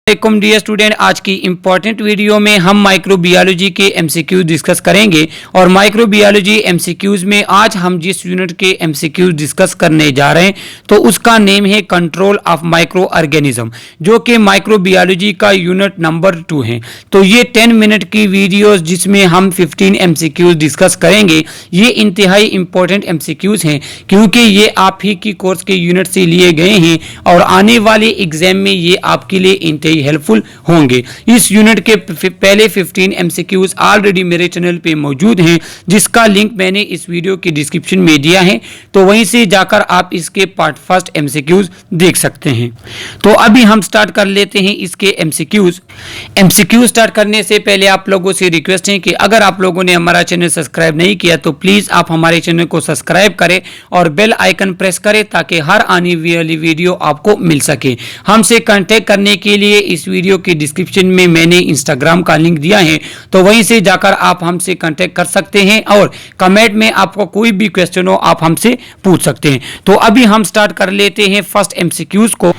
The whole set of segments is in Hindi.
वालेकुम डियर स्टूडेंट, आज की इम्पॉर्टेंट वीडियो में हम माइक्रोबियोलॉजी के एमसीक्यूज डिस्कस करेंगे। और माइक्रोबियोलॉजी एमसीक्यूज में आज हम जिस यूनिट के एमसीक्यूज डिस्कस करने जा रहे हैं तो उसका नेम है कंट्रोल ऑफ माइक्रो ऑर्गेनिज्म, जो कि माइक्रोबियोलॉजी का यूनिट नंबर 2 है। तो ये 10 मिनट की वीडियोस जिसमें हम 15 एमसीक्यूज डिस्कस करेंगे, ये इंतहाई इंपॉर्टेंट एमसीक्यूज हैं क्योंकि ये आप ही की कोर्स के यूनिट से लिए गए हैं और आने वाले एग्जाम में ये आपके लिए इंतहाई हेल्पफुल होंगे। इस यूनिट के पहले 15 एमसीक्यूज ऑलरेडी मेरे चैनल पे मौजूद हैं, जिसका लिंक मैंने इस वीडियो की डिस्क्रिप्शन में दिया है, तो वहीं से जाकर आप इसके पार्ट फर्स्ट एमसीक्यूज देख सकते हैं। तो अभी हम स्टार्ट कर लेते हैं इसके एमसीक्यूज स्टार्ट करने से पहले आप लोगों से रिक्वेस्ट है कि अगर आप लोगों ने हमारा चैनल सब्सक्राइब नहीं किया तो प्लीज आप हमारे चैनल को सब्सक्राइब करें और बेल आइकन प्रेस करें ताकि हर आने वाली वीडियो आपको मिल सके। हमसे कांटेक्ट करने के लिए इस वीडियो की डिस्क्रिप्शन में मैंने इंस्टाग्राम का लिंक दिया है, तो वहीं से जाकर आप हमसे कांटेक्ट कर सकते हैं और कमेंट में आपको कोई भी क्वेश्चन हो आप हमसे पूछ सकते हैं। तो अभी हम स्टार्ट कर लेते हैं फर्स्ट एमसीक्यूज को।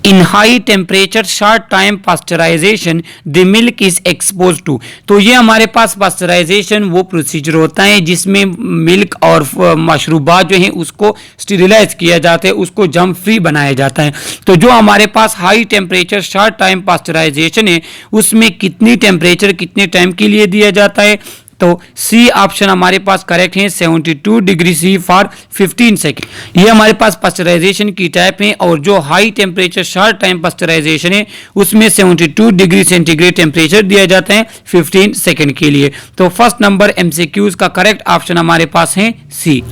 In high temperature short time pasteurization the milk is expose to. तो ये हमारे पास पास्चराइजेशन वो प्रोसीजर होता है जिसमें मिल्क और मशरूबात जो है उसको स्टेरिलाइज किया जाता है, उसको जर्म फ्री बनाया जाता है। तो जो हमारे पास high temperature short time pasteurization है उसमें कितनी टेम्परेचर कितने टाइम के लिए दिया जाता है, तो सी ऑप्शन हमारे पास करेक्ट है, 72 डिग्री सी फॉर 15 सेकेंड। ये हमारे पास पास्चराइजेशन की टाइप है और जो high temperature short time pasteurization है उसमें 72 डिग्री सेंटीग्रेड टेम्परेचर दिया जाता है 15 सेकेंड के लिए। तो फर्स्ट नंबर एमसीक्यूज का करेक्ट ऑप्शन हमारे पास है सी।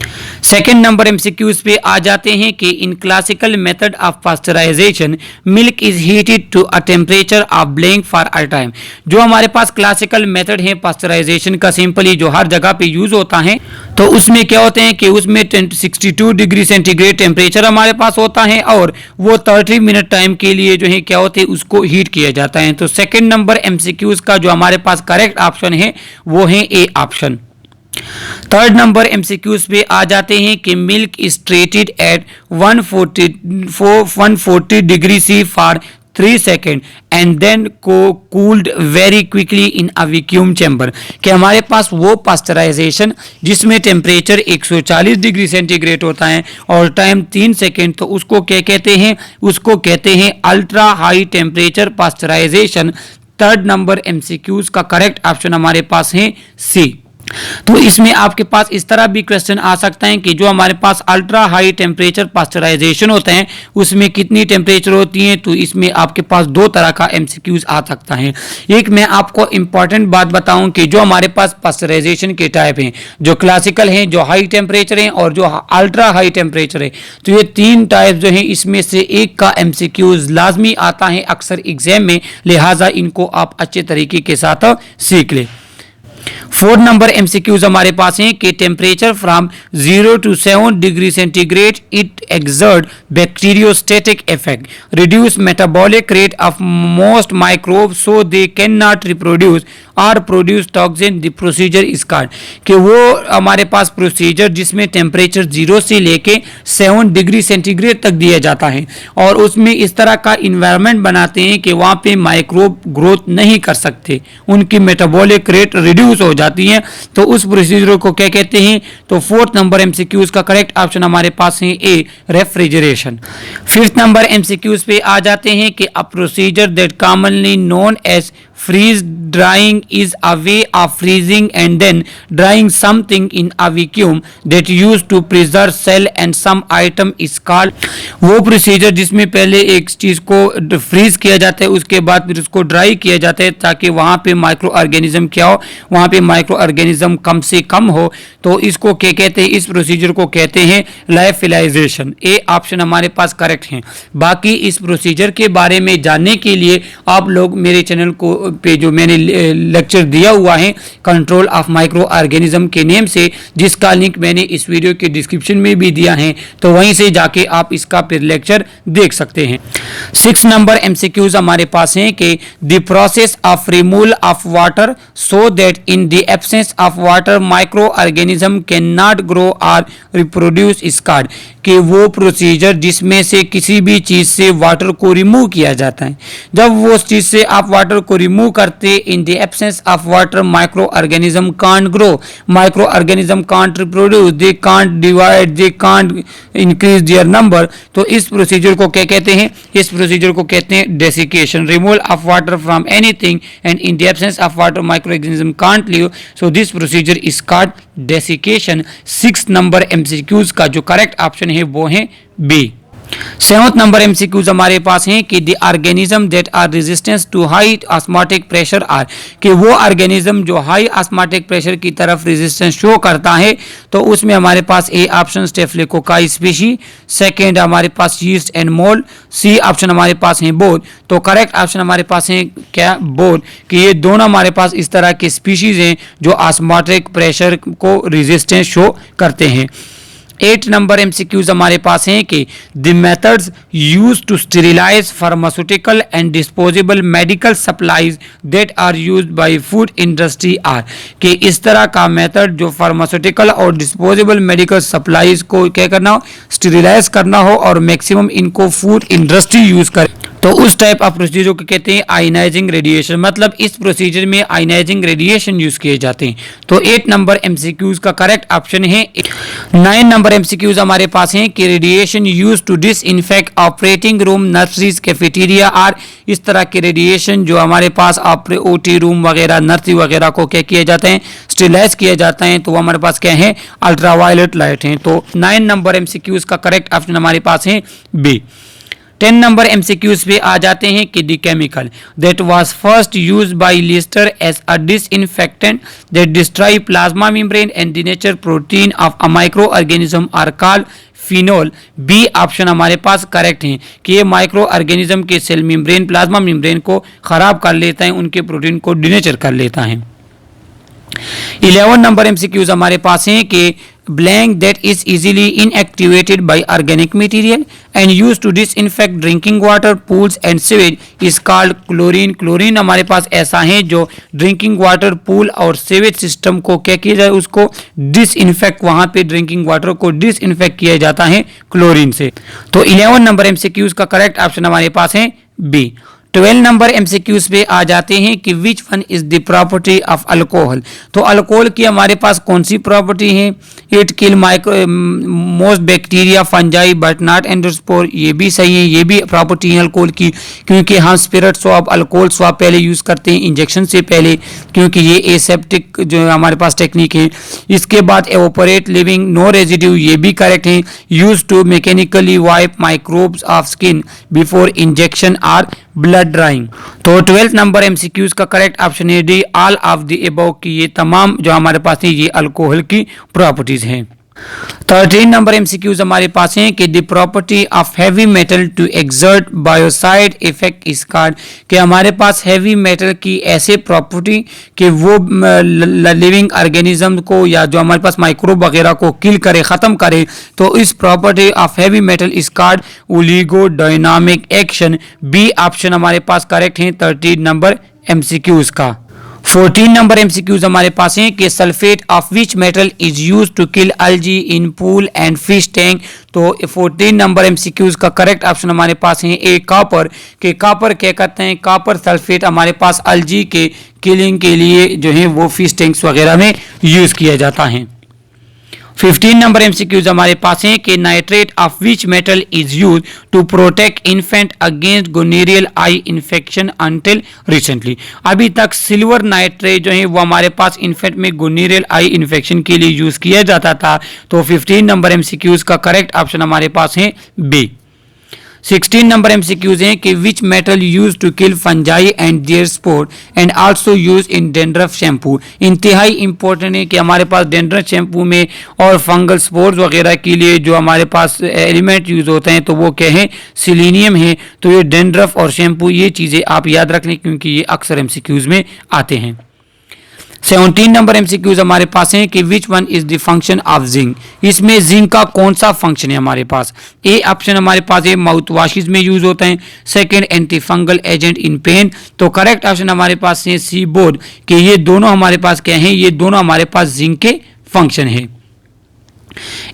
सेकेंड नंबर एमसीक्यूज पे आ जाते हैं कि in classical method of pasteurization milk is heated to a temperature of blank for a time. जो हमारे पास क्लासिकल मेथड है पास्चराइजेशन का सिंपली जो हर जगह पे यूज होता है, तो उसमें क्या होते हैं कि उसमें 62 डिग्री सेंटीग्रेड टेम्परेचर हमारे पास होता है और वो 30 मिनट टाइम के लिए जो है क्या होते हैं उसको हीट किया जाता है। तो सेकंड नंबर एमसीक्यूज का जो हमारे पास करेक्ट ऑप्शन है वो है A option. Third number MCQs पे आ जाते हैं कि milk is treated at 140 degree C for 3 second and then को cooled very quickly in a vacuum chamber. कि हमारे पास वो पास्चराइजेशन जिसमें टेम्परेचर 140 डिग्री सेंटीग्रेड होता है और टाइम 3 सेकेंड, तो उसको क्या कहते हैं, उसको कहते हैं ultra high temperature pasteurization. Third number MCQs का करेक्ट ऑप्शन हमारे पास है सी। तो इसमें आपके पास इस तरह भी क्वेश्चन आ सकता है कि जो हमारे पास अल्ट्रा हाई टेम्परेचर पास्चराइजेशन होता है उसमें कितनी टेम्परेचर होती है, तो इसमें आपके पास दो तरह का एमसीक्यूज आ सकता है। एक मैं आपको इंपॉर्टेंट बात बताऊं कि जो हमारे पास पास्चराइजेशन के टाइप हैं, जो क्लासिकल हैं, जो हाई टेम्परेचर हैं और जो अल्ट्रा हाई टेम्परेचर है, तो ये तीन टाइप जो है इसमें से एक का एमसीक्यूज लाजमी आता है अक्सर एग्जाम में, लिहाजा इनको आप अच्छे तरीके के साथ सीख लें। फोर्थ नंबर एमसीक्यूज हमारे पास हैं कि temperature from 0 to 7 degree centigrade it exert bacteriostatic effect, reduce metabolic rate of most microbe so they can not reproduce और produce toxin. The procedure is called. कि वो हमारे पास प्रोसीजर जिसमें टेम्परेचर 0 से लेके 7 डिग्री सेंटीग्रेड तक दिया जाता है और उसमें इस तरह का इन्वायरमेंट बनाते हैं कि वहाँ पे माइक्रोब ग्रोथ नहीं कर सकते, उनकी मेटाबॉलिक रेट रिड्यूस हो जाती है, तो उस प्रोसीजर को क्या कहते हैं। तो फोर्थ नंबर एमसीक्यूज का करेक्ट ऑप्शन हमारे पास है A refrigeration. Fifth number MCQs पे आ जाते हैं कि a procedure that commonly known as freeze drying is a way of freezing and then drying something in a vacuum that used to preserve cell and some item is called। वो प्रोसीजर जिसमें पहले एक चीज को फ्रीज किया जाता है उसके बाद फिर उसको ड्राई किया जाता है ताकि वहां पे माइक्रो ऑर्गेनिज्म क्या हो, वहां पे माइक्रो ऑर्गेनिज्म कम से कम हो, तो इसको क्या कहते हैं, इस प्रोसीजर को कहते हैं लाइफिलाइजेशन। ए ऑप्शन हमारे पास करेक्ट है। बाकी इस प्रोसीजर के बारे में जानने के लिए आप लोग मेरे चैनल को पे जो मैंने लेक्चर दिया हुआ है कंट्रोल ऑफ माइक्रो ऑर्गेनिज्म के नेम से, जिसका लिंक मैंने इस वीडियो के डिस्क्रिप्शन में भी दिया है, तो वहीं से जाके आप इसका फिर लेक्चर देख सकते हैं। 6 नंबर एमसीक्यूज हमारे पास हैं कि the process of removal of water so that in the absence of water micro organism can not grow और रिप्रोड्यूस इज कॉल्ड, कि वो प्रोसीजर जिसमें से किसी भी चीज से वाटर को रिमूव किया जाता है, जब वो चीज से आप वाटर को रिमूव करते, in the absence of water micro organism can't grow, micro organism can't reproduce, they can't divide, they can't increase their number. तो इस प्रोसीजर को क्या कहते हैं? इस प्रोसीजर को कहते हैं desiccation, removal of water from anything and in the absence of water micro organism can't live, so this procedure is called desiccation. 6 number MCQs का जो करेक्ट ऑप्शन है वो है बी। 7th नंबर एमसीक्यूज हमारे पास हैं कि the organism that are resistance to high osmotic pressure are, कि वो ऑर्गेनिज्म जो हाई ऑस्मोटिक प्रेशर की तरफ रेजिस्टेंस शो करता है, तो उसमें हमारे पास A option staphylococci species, second हमारे पास yeast and mould, C option हमारे पास है बोथ। तो करेक्ट ऑप्शन हमारे पास है क्या? बोथ, कि ये दोनों हमारे पास इस तरह के स्पीशीज हैं जो ऑस्मोटिक प्रेशर को रेजिस्टेंस शो करते हैं। 8 नंबर एमसीक्यूज हमारे पास हैं कि the methods use to sterilize pharmaceutical and disposable medical supplies that are used by food industry are, कि इस तरह का मेथड जो फार्मास्यूटिकल और डिस्पोजेबल मेडिकल सप्लाईज को क्या करना हो? स्टेरिलाइज करना हो और मैक्सिमम इनको फूड इंडस्ट्री यूज करे, तो उस टाइप ऑफ प्रोसीजर को कहते हैं आयनाइजिंग रेडिएशन। मतलब इस प्रोसीजर में आयनाइजिंग रेडिएशन यूज किए जाते हैं। तो 8 नंबर एमसीक्यूज का करेक्ट ऑप्शन है। 9 नंबर एमसीक्यूज हमारे पास हैं कि radiation use to disinfect operating room, nurseries, cafeteria और इस तरह के रेडिएशन जो हमारे पास ओटी रूम वगैरह, नर्सरी वगैरह को क्या किया जाता है? स्टेरिलाइज किया जाता है, तो वो हमारे पास क्या है? अल्ट्रावायलेट लाइट है। तो 9 नंबर एमसीक्यूज का करेक्ट ऑप्शन हमारे पास है बी। 10 नंबर एमसीक्यूज पे आ जाते हैं कि the chemical that was first used by Lister as a disinfectant that destroy plasma membrane and the nature protein of a micro organism are called phenol. B option हमारे पास करेक्ट है कि ये माइक्रो ऑर्गेनिज्म के सेल मेम्ब्रेन, प्लाज्मा मेम्ब्रेन को खराब कर लेता है, उनके प्रोटीन को डिनेचर कर लेता है। 11 नंबर एमसीक्यूज हमारे पास हैं कि blank that is easily inactivated by organic material and used to disinfect drinking water, pools and sewage is called chlorine। Chlorine हमारे पास ऐसा है जो ड्रिंकिंग वाटर, पूल और सेवेज सिस्टम को क्या किया जाए? उसको डिसइंफेक्ट, वहां पे ड्रिंकिंग वाटर को डिसइंफेक्ट किया जाता है क्लोरीन से। तो 11 नंबर एमसीक्यूज का करेक्ट ऑप्शन हमारे पास है बी। 12 नंबर एमसीक्यूज पे आ जाते हैं कि which one is the property of alcohol. तो अल्कोहल की हमारे पास कौन सी प्रॉपर्टी है? It kill most bacteria, fungi but not endospore. ये भी सही है, ये भी प्रॉपर्टी है अल्कोहल की, क्योंकि हम स्पिरिट स्वैप, अल्कोहल स्वैप पहले यूज करते हैं इंजेक्शन से पहले, क्योंकि ये एसेप्टिक जो हमारे पास टेक्निक है। इसके बाद एवोपरेट लिविंग नो रेजिड्यू, ये भी करेक्ट है। Use to mechanically wipe microbes off skin before injection or blood drawing. तो 12th नंबर एमसीक्यूज का करेक्ट ऑप्शन है D, all of the above, की ये तमाम जो हमारे पास है ये अल्कोहल की प्रॉपर्टीज हैं। 13 नंबर एमसीक्यूज हमारे पास हैं कि the property of heavy metal to exert biocide effect is called, कि हमारे पास हैवी मेटल की ऐसे प्रॉपर्टी कि वो लिविंग ऑर्गेनिज्म को या जो हमारे पास माइक्रोब वगैरह को किल करे, ख़त्म करे, तो इस property of heavy metal is called oligodynamic action. B option हमारे पास करेक्ट है 13 नंबर एमसीक्यूज का। 14 नंबर एमसीक्यूज हमारे पास हैं कि sulphate of which metal is use to kill algae in pool and fish tank. तो 14 नंबर एमसीक्यूज का करेक्ट ऑप्शन हमारे पास है ए, कॉपर, के कॉपर क्या करते हैं? कॉपर सल्फेट हमारे पास अल्जी के किलिंग के लिए जो है वो फिश टैंक्स वगैरह में यूज किया जाता है। 15 नंबर एमसीक्यूज हमारे पास हैं कि nitrate of which metal is use to protect infant against gonorrhoeal eye infection until recently. अभी तक सिल्वर नाइट्रेट जो है वो हमारे पास इन्फेंट में गोनेरियल आई इन्फेक्शन के लिए यूज किया जाता था। तो 15 नंबर एमसीक्यूज का करेक्ट ऑप्शन हमारे पास है बी। 16 नंबर एमसीक्यूज हैं कि which metal use to kill fungi and their spore and also use in dandruff shampoo. इंतहाई इंपॉर्टेंट है कि हमारे पास डेंड्रफ शैम्पू में और फंगल स्पोर्स वगैरह के लिए जो हमारे पास एलिमेंट यूज होते हैं तो वो क्या है, सिलीनियम है। तो ये डेंड्रफ और शैम्पू ये चीज़ें आप याद रख लें क्योंकि ये अक्सर एमसीक्यूज में आते हैं। 17 नंबर एमसीक्यूज हमारे पास हैं कि which one is the function of zinc. इसमें जिंक का कौन सा फंक्शन है हमारे पास। ए ऑप्शन हमारे पास है माउथ वॉशेज में यूज होता है, second anti fungal agent in pen. तो करेक्ट ऑप्शन हमारे पास है सी बोर्ड कि ये दोनों हमारे पास क्या है, ये दोनों हमारे पास जिंक के फंक्शन है।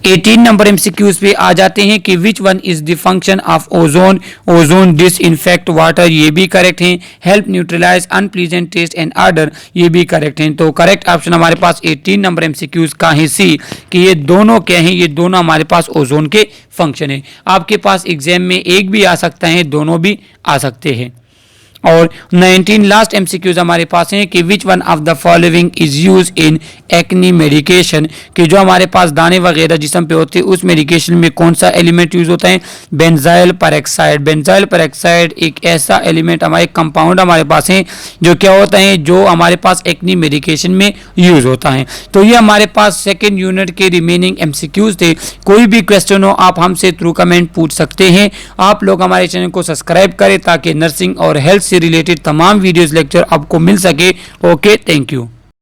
18 नंबर एमसीक्यूज पे आ जाते हैं कि which one is the function of ozone. Ozone disinfect water, ये भी करेक्ट है। Help neutralize unpleasant taste and order, ये भी करेक्ट है। तो करेक्ट ऑप्शन हमारे पास 18 नंबर एमसीक्यूज का है सी कि ये दोनों क्या हैं, ये दोनों हमारे पास ओजोन के फंक्शन है। आपके पास एग्जाम में एक भी आ सकता है, दोनों भी आ सकते हैं। और 19 लास्ट एमसीक्यूज हमारे पास हैं कि which one of the following is use in acne medication, कि जो हमारे पास दाने वगैरह जिस्म पे होते हैं उस मेडिकेशन में कौन सा एलिमेंट यूज होता है, बेंजाइल पेरोक्साइड। बेंजाइल पेरोक्साइड एक ऐसा एलिमेंट हमारे कंपाउंड हमारे पास है जो क्या होता है, जो हमारे पास एक्नी मेडिकेशन में यूज होता है। तो ये हमारे पास सेकेंड यूनिट के रिमेनिंग एमसीक्यूज थे। कोई भी क्वेश्चन हो आप हमसे थ्रू कमेंट पूछ सकते हैं। आप लोग हमारे चैनल को सब्सक्राइब करें ताकि नर्सिंग और हेल्थ से रिलेटेड तमाम वीडियोस लेक्चर आपको मिल सके। Okay, thank you.